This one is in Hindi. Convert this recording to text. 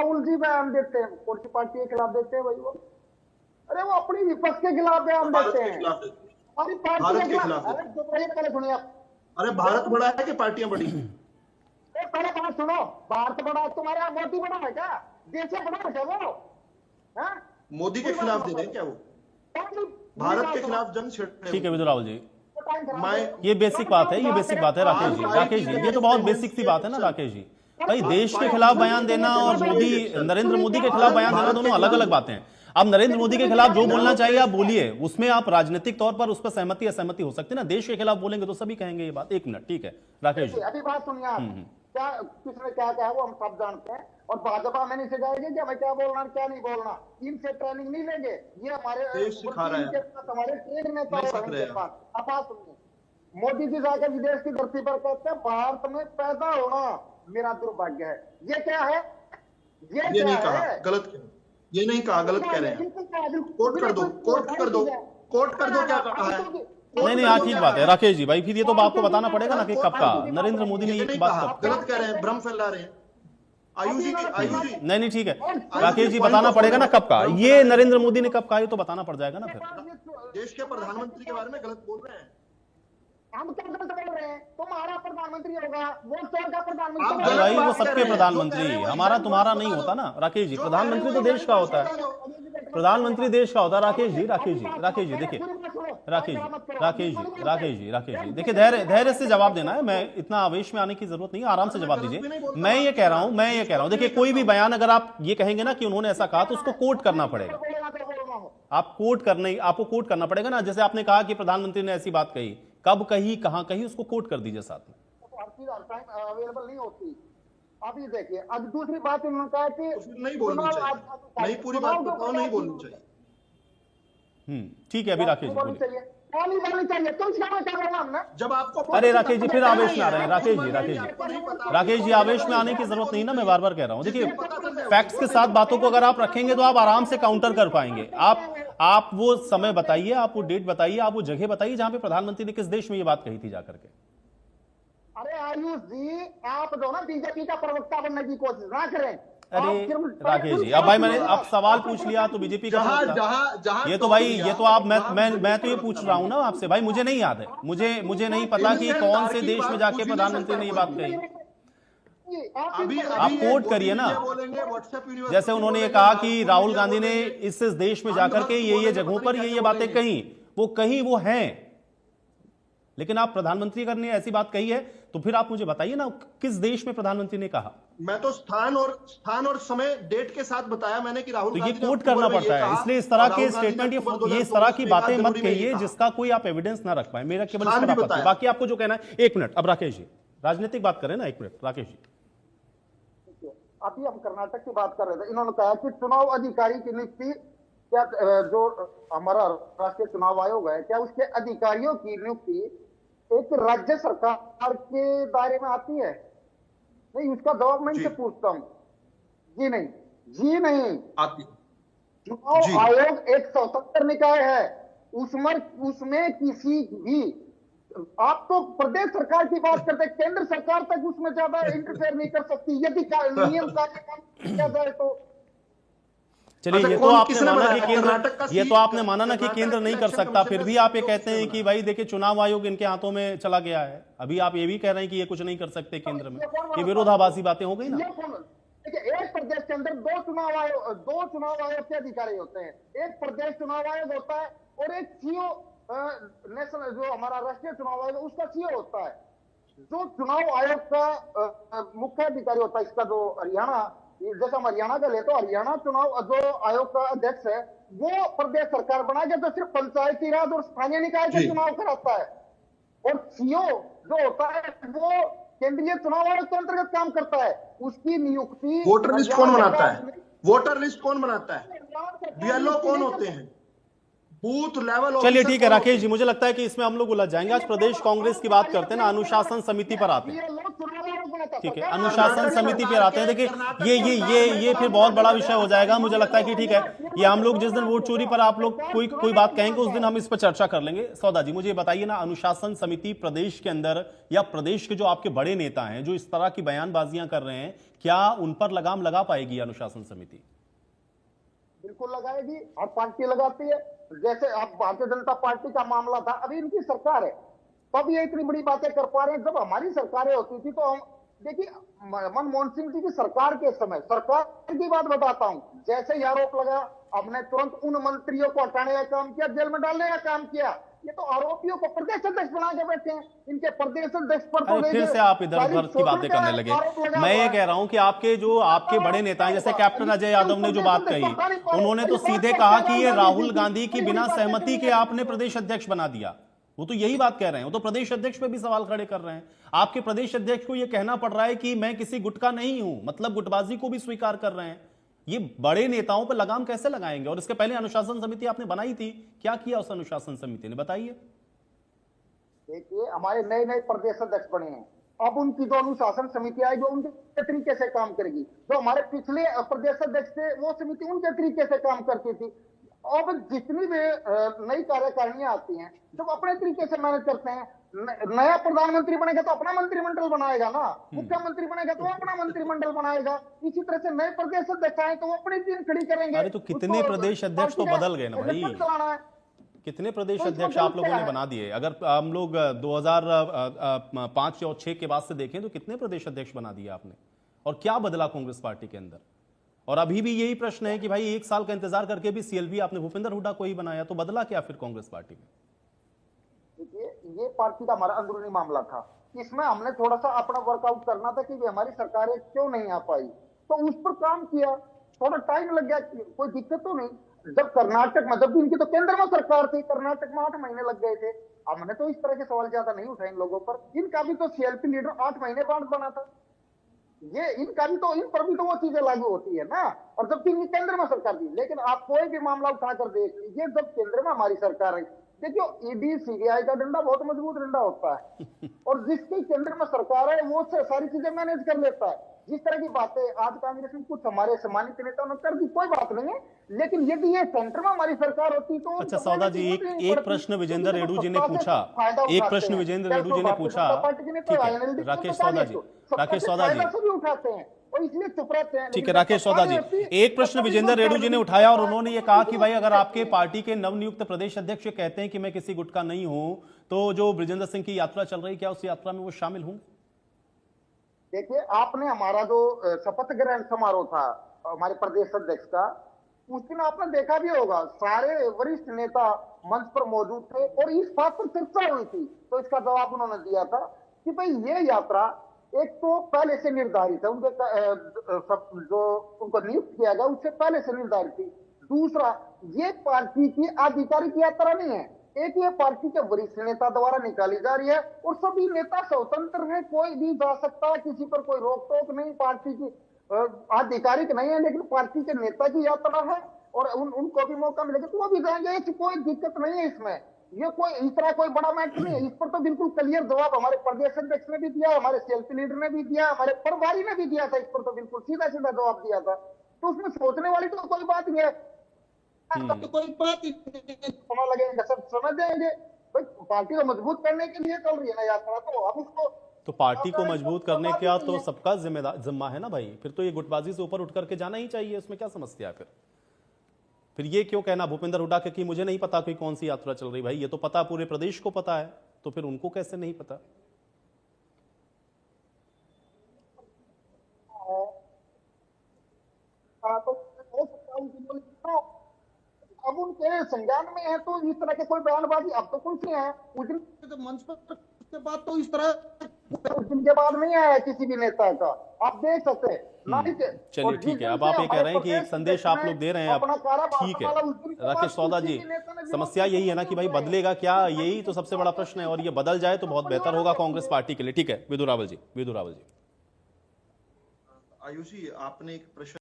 राहुल जी बयान देते हैं, कौन सी पार्टी के खिलाफ देते हैं भाई वो? अरे वो अपनी विपक्ष के खिलाफ बयान देते हैं, हमारी पार्टी के खिलाफ। अरे पहले सुनिए आप। अरे भारत बड़ा है कि पार्टियां बड़ी हैं? पहले बात सुनो, भारत बड़ा है तुम्हारे यहाँ, मोदी बड़ा है क्या? देश से बड़ा है क्या वो? मोदी के खिलाफ दे रहे हैं क्या वो? भारत के खिलाफ जंग छेड़। ठीक है विदुर राहुल जी, ये बेसिक बात है, ये बेसिक बात है राकेश जी। राकेश जी ये तो बहुत बेसिक सी बात है ना राकेश जी। भाई देश के खिलाफ बयान देना और नरेंद्र मोदी के खिलाफ बयान देना दोनों अलग अलग बातें हैं। अब नरेंद्र मोदी के खिलाफ जो बोलना चाहिए आप बोलिए, उसमें आप राजनीतिक तौर पर उस पर सहमति असहमति हो सकती है ना। देश के खिलाफ बोलेंगे तो सभी कहेंगे ये बात। एक मिनट, ठीक है राकेश जी। अभी बात सुनिए आप, क्या किसने क्या कहा वो हम सब जानते हैं, और भाजपा में नहीं सिखाएगी कि हमें क्या बोलना क्या नहीं बोलना। इनसे ट्रेनिंग नहीं लेंगे, ये हमारे हमारे ट्रेड में आप सुनिए। मोदी जी जाकर विदेश की धरती पर कहते हैं भारत में पैदा होना मेरा दुर्भाग्य है। ये क्या है? ये नहीं कहा, गलत, ये नहीं कहा, गलत कह रहे हैं। कोर्ट कर दो, कोर्ट कर दो, कोर्ट कर दो, क्या कहा है? नहीं हाँ ठीक बात है राकेश जी। भाई फिर ये तो आपको बताना पड़ेगा ना कि कब कहा नरेंद्र मोदी ने ये बात। गलत कह रहे हैं, भ्रम फैला रहे हैं। आयुषी नहीं ठीक है राकेश जी, बताना पड़ेगा ना कब कहा ये नरेंद्र मोदी ने, कब कहा ये तो बताना पड़ जाएगा ना फिर। देश के प्रधानमंत्री के बारे में गलत बोल रहे हैं। हम क्या गलत बोल रहे हैं? तुम्हारा प्रधानमंत्री होगा, वो चोर का प्रधानमंत्री। भाई वो सबके प्रधानमंत्री, हमारा तुम्हारा नहीं होता ना राकेश जी। प्रधानमंत्री तो देश का होता है, प्रधानमंत्री देश का होता है राकेश जी। राकेश जी देखिए, राकेश जी देखिए, धैर्य से जवाब देना है। मैं इतना आवेश में आने की जरूरत नहीं है, आराम से जवाब दीजिए। मैं ये कह रहा हूं देखिए, कोई भी बयान अगर आप ये कहेंगे ना कि उन्होंने ऐसा कहा तो उसको कोट करना पड़ेगा। आपको कोट करना पड़ेगा ना। जैसे आपने कहा कि प्रधानमंत्री ने ऐसी बात कही, कब कही, कहां कही, उसको कोट कर दीजिए साथ में। अवेलेबल नहीं होती। अभी देखिए, अब दूसरी बात उन्होंने कहा कि नहीं बोलनी चाहिए, नहीं पूरी बात बताओ, नहीं बोलनी चाहिए। ठीक है अभी राकेश जी बोलनी चाहिए। जब आपको अरे राकेश जी फिर आवेश में आ रहे हैं। राकेश जी आवेश में आने की जरूरत नहीं ना, मैं बार बार कह रहा हूं। देखिए फैक्ट्स के साथ बातों को अगर आप रखेंगे तो आप आराम से काउंटर कर पाएंगे। आप वो समय बताइए, आप वो डेट बताइए, आप वो जगह बताइए जहां पे प्रधानमंत्री ने किस देश में ये बात कही थी जाकर के। अरे आयुष जी, आप जो ना बीजेपी का प्रवक्ता बनने की कोशिश ना करें। अरे राकेश जी, अब भाई मैंने आप सवाल पूछ लिया तो बीजेपी का ये तो भाई ये तो आप मैं तो ये पूछ रहा हूं ना आपसे। भाई मुझे नहीं याद है, मुझे नहीं पता कि कौन से देश में जाके प्रधानमंत्री ने ये बात कही। आप कोट करिए ना। जैसे उन्होंने ये कहा कि राहुल गांधी ने इस देश में जाकर के ये जगहों पर ये बातें कही, वो हैं। लेकिन आप प्रधानमंत्री अगर ने ऐसी बात कही है तो फिर आप मुझे बताइए ना किस देश में प्रधानमंत्री ने कहा। मैं तो स्थान और समय डेट के साथ बताया मैंने कि राहुल तो ये कोट करना पड़ता है। इसलिए इस तरह के स्टेटमेंट, ये इस तरह की बातें मत कहिए जिसका कोई आप एविडेंस ना रख पाए। मेरा केवल इस पर आपत्ति, बाकी आपको जो कहना है। एक मिनट, अब राकेश जी राजनीतिक बात करें ना, एक मिनट राकेश जी। अभी हम कर्नाटक की बात कर रहे थे। इन्होंने कहा कि चुनाव अधिकारी की नियुक्ति, क्या जो हमारा राष्ट्रीय चुनाव आयोग है, क्या उसके अधिकारियों की नियुक्ति एक राज्य सरकार के दायरे में आती है? नहीं, उसका जवाब मैं इनसे पूछता हूं। जी नहीं आती। चुनाव आयोग एक स्वतंत्र निकाय है, उसमें किसी भी, आप तो प्रदेश सरकार की बात करते हैं, केंद्र सरकार तक उसमें ज्यादा इंटरफेयर नहीं कर सकती यदि नियम कार्यक्रम किया जाए तो। चलिए, ये तो आपने माना कि केंद्र, ये तो आपने माना ना कि केंद्र नहीं कर सकता, फिर भी आप ये कहते हैं कि भाई देखिए चुनाव आयोग इनके हाथों में चला गया है। अभी आप ये भी कह रहे हैं कि ये कुछ नहीं कर सकते केंद्र में। ये विरोधाभासी बातें हो गई ना। देखिए, एक प्रदेश के अंदर दो चुनाव आयोग के अधिकारी होते हैं। एक प्रदेश चुनाव आयोग होता है और एक सीओ नेशनल, जो हमारा राष्ट्रीय चुनाव आयोग उसका सीओ होता है। जो चुनाव आयोग का मुख्य अधिकारी होता है, इसका जो हरियाणा, जैसे हम हरियाणा का ले तो हरियाणा चुनाव जो आयोग का अध्यक्ष है वो प्रदेश सरकार बना के तो सिर्फ पंचायती राज और स्थानीय निकाय के चुनाव कराता है। और सीओ जो होता है वो केंद्रीय चुनाव आयोग के अंतर्गत काम करता है। उसकी नियुक्ति वोटर लिस्ट कौन बनाता है? वोटर लिस्ट कौन बनाता है? बीएलओ कौन होते हैं? Booth level. चलिए ठीक है राकेश जी, मुझे लगता है कि इसमें हम लोग उलझ जाएंगे। आज प्रदेश कांग्रेस की बात करते हैं ना, अनुशासन समिति पर आते हैं। ठीक है, अनुशासन समिति पर आते हैं। देखिए ये फिर बहुत बड़ा विषय हो जाएगा। मुझे लगता है कि ठीक है, ये हम लोग जिस दिन वोट चोरी पर आप लोग कोई बात कहेंगे उस दिन हम इस पर चर्चा कर लेंगे। सौदा जी मुझे बताइए ना, अनुशासन समिति प्रदेश के अंदर या प्रदेश के जो आपके बड़े नेता हैं जो इस तरह की बयानबाजियां कर रहे हैं, क्या उन पर लगाम लगा पाएगी अनुशासन समिति? बिल्कुल लगाएगी, हर पार्टी लगाती है। जैसे अब भारतीय जनता पार्टी का मामला था, अभी इनकी सरकार है तब ये इतनी बड़ी बातें कर पा रहे हैं। जब हमारी सरकारें होती थी तो हम देखिए, मनमोहन सिंह जी की सरकार के समय, सरकार की बात बताता हूं, जैसे ही आरोप लगा हमने तुरंत उन मंत्रियों को हटाने का काम किया, जेल में डालने का काम किया। ये तो आरोपियों को प्रदेश अध्यक्ष बना के बैठे हैं, इनके प्रदेश अध्यक्ष पर तो फिर से आप इधर उधर की बातें करने लगे। मैं ये कह रहा हूं कि आपके बड़े नेता हैं, जैसे कैप्टन अजय यादव ने जो बात कही, उन्होंने तो सीधे कहा कि ये राहुल गांधी की बिना सहमति के आपने प्रदेश अध्यक्ष बना दिया। वो तो यही बात कह रहे हैं, वो तो प्रदेश अध्यक्ष पे भी सवाल खड़े कर रहे हैं। आपके प्रदेश अध्यक्ष को ये कहना पड़ रहा है कि मैं किसी गुट का नहीं हूं, मतलब गुटबाजी को भी स्वीकार कर रहे हैं। ये बड़े नेताओं पर लगाम कैसे लगाएंगे? और इसके पहले अनुशासन समिति आपने बनाई थी, क्या किया उस अनुशासन समिति ने, बताइए। देखिए, हमारे नए नए प्रदेश अध्यक्ष बने हैं, अब उनकी जो अनुशासन समिति आएगी उनके तरीके से काम करेगी। जो हमारे पिछले प्रदेश अध्यक्ष थे वो समिति उनके तरीके से काम करती थी। अब जितनी भी नई कार्यकारिणियां आती हैं, जब अपने तरीके से मैनेज करते हैं, नया प्रधानमंत्री बनेगा तो अपना मंत्रिमंडल बनाएगा ना, मुख्यमंत्री बनेगा तो अपना मंत्रिमंडल बनाएगा। इसी तरह से नए प्रदेश अध्यक्ष आए तो वो अपनी टीम खड़ी करेंगे। अरे तो कितने प्रदेश अध्यक्ष तो बदल गए ना भाई, कितने प्रदेश अध्यक्ष आप लोगों ने बना दिए। अगर हम लोग 2005 और 6 के बाद से देखें तो कितने प्रदेश अध्यक्ष बना दिए आपने, और क्या बदला कांग्रेस पार्टी के अंदर? और अभी भी यही प्रश्न है कि भाई 1 साल का इंतजार करके भी सीएलपी आपने भूपेंद्र हुड्डा को ही बनाया, तो बदला क्या फिर कांग्रेस पार्टी में? देखिए, ये पार्टी का हमारा अंदरूनी मामला था, इसमें हमने थोड़ा सा अपना वर्कआउट करना था कि हमारी सरकारें क्यों नहीं आ पाई, तो उस पर काम किया। थोड़ा टाइम लग गया, कोई दिक्कत तो नहीं। जब कर्नाटक में, जब इनकी तो केंद्र में सरकार थी, कर्नाटक में 8 महीने लग गए थे। हमने तो इस तरह के सवाल ज्यादा नहीं उठाए इन लोगों पर। इनका भी तो सीएलपी लीडर 8 महीने बाद बना था, ये इनका भी तो, इन पर भी तो वो चीजें लागू होती है ना। और जबकि इनकी केंद्र में सरकार थी, लेकिन आप कोई भी मामला उठाकर देख लीजिए, जब केंद्र में हमारी सरकार है, देखिए ईडी सीबीआई का डंडा बहुत मजबूत डंडा होता है, और जिसकी केंद्र में सरकार है वो सारी चीजें मैनेज कर लेता है। जिस तरह की बातें आज कांग्रेस में कुछ हमारे सम्मानित नेताओं ने कर दी, कोई बात नहीं है, लेकिन यदि ये सेंटर में हमारी सरकार होती तो। अच्छा सौदा जी, एक प्रश्न विजेंद्र रेड्डू जी ने पूछा, एक प्रश्न विजेंद्र रेड्डू जी ने पूछा, राकेश सौदा जी, राकेश सौदा जी भी उठाते हैं और इसलिए चुप रहते हैं। ठीक है राकेश सौदा जी, एक प्रश्न विजेंद्र रेड्डू जी ने उठाया और उन्होंने ये कहा कि भाई अगर आपके पार्टी के नवनियुक्त प्रदेश अध्यक्ष कहते हैं कि मैं किसी गुट का नहीं हूं, तो जो बृजेंद्र सिंह की यात्रा चल रही, क्या उस यात्रा में वो शामिल होंगे? देखिए, आपने हमारा जो शपथ ग्रहण समारोह था हमारे प्रदेश अध्यक्ष का, उस दिन आपने देखा भी होगा, सारे वरिष्ठ नेता मंच पर मौजूद थे और इस बात पर चर्चा हुई थी। तो इसका जवाब उन्होंने दिया था कि भाई ये यात्रा एक तो पहले से निर्धारित है, उनके जो उनको नियुक्त किया गया उससे पहले से निर्धारित थी। दूसरा, ये पार्टी की आधिकारिक यात्रा नहीं है, एक ये पार्टी के वरिष्ठ नेता द्वारा निकाली जा रही है और सभी नेता स्वतंत्र है, कोई भी जा सकता है, किसी पर कोई रोक टोक नहीं, पार्टी की आधिकारिक नहीं है, लेकिन पार्टी के नेता की यात्रा है और उनको भी मौका मिलेगा तो वो भी जाएंगे, ऐसी कोई दिक्कत नहीं है इसमें। ये कोई इस तरह कोई बड़ा मैटर नहीं है। इस पर तो बिल्कुल क्लियर जवाब हमारे प्रदेश अध्यक्ष ने भी दिया, हमारे सीएलपी लीडर ने भी दिया, हमारे प्रभारी ने भी दिया था। इस पर तो बिल्कुल सीधा सीधा जवाब दिया था, तो उसमें सोचने वाली तो कोई बात नहीं है। तो कोई बात ही समय लगेगा, सब समझ जाएंगे। भाई पार्टी को मजबूत करने के लिए चल रही है ना यात्रा, तो अब उसको तो पार्टी को मजबूत करने का तो सबका जिम्मा है ना भाई, फिर तो ये गुटबाजी से ऊपर उठ करके जाना ही चाहिए, उसमें क्या समस्या है फिर ये क्यों कहना भूपेंद्र हुड्डा के कि मुझे नहीं पता कोई कौन सी यात्रा चल रही? भाई ये तो पता पूरे प्रदेश को पता है, तो फिर उनको कैसे नहीं पता? अब उनके संज्ञान में है तो इस तरह के कोई बयानबाजी अब तो कुछ नहीं है। उस दिन मंच पर उसके बाद तो इस तरह उस दिन के बाद नहीं आया किसी भी नेता का, आप देख सकते हैं। चलिए ठीक है, अब आप ये कह रहे हैं कि एक संदेश आप लोग दे रहे हैं, अब ठीक है राकेश सौदा जी, समस्या यही है ना कि भाई बदलेगा क्या, यही तो सबसे बड़ा प्रश्न है, और ये बदल जाए तो बहुत बेहतर होगा कांग्रेस पार्टी के लिए। ठीक है विधु रावल जी, आयुषी आपने एक प्रश्न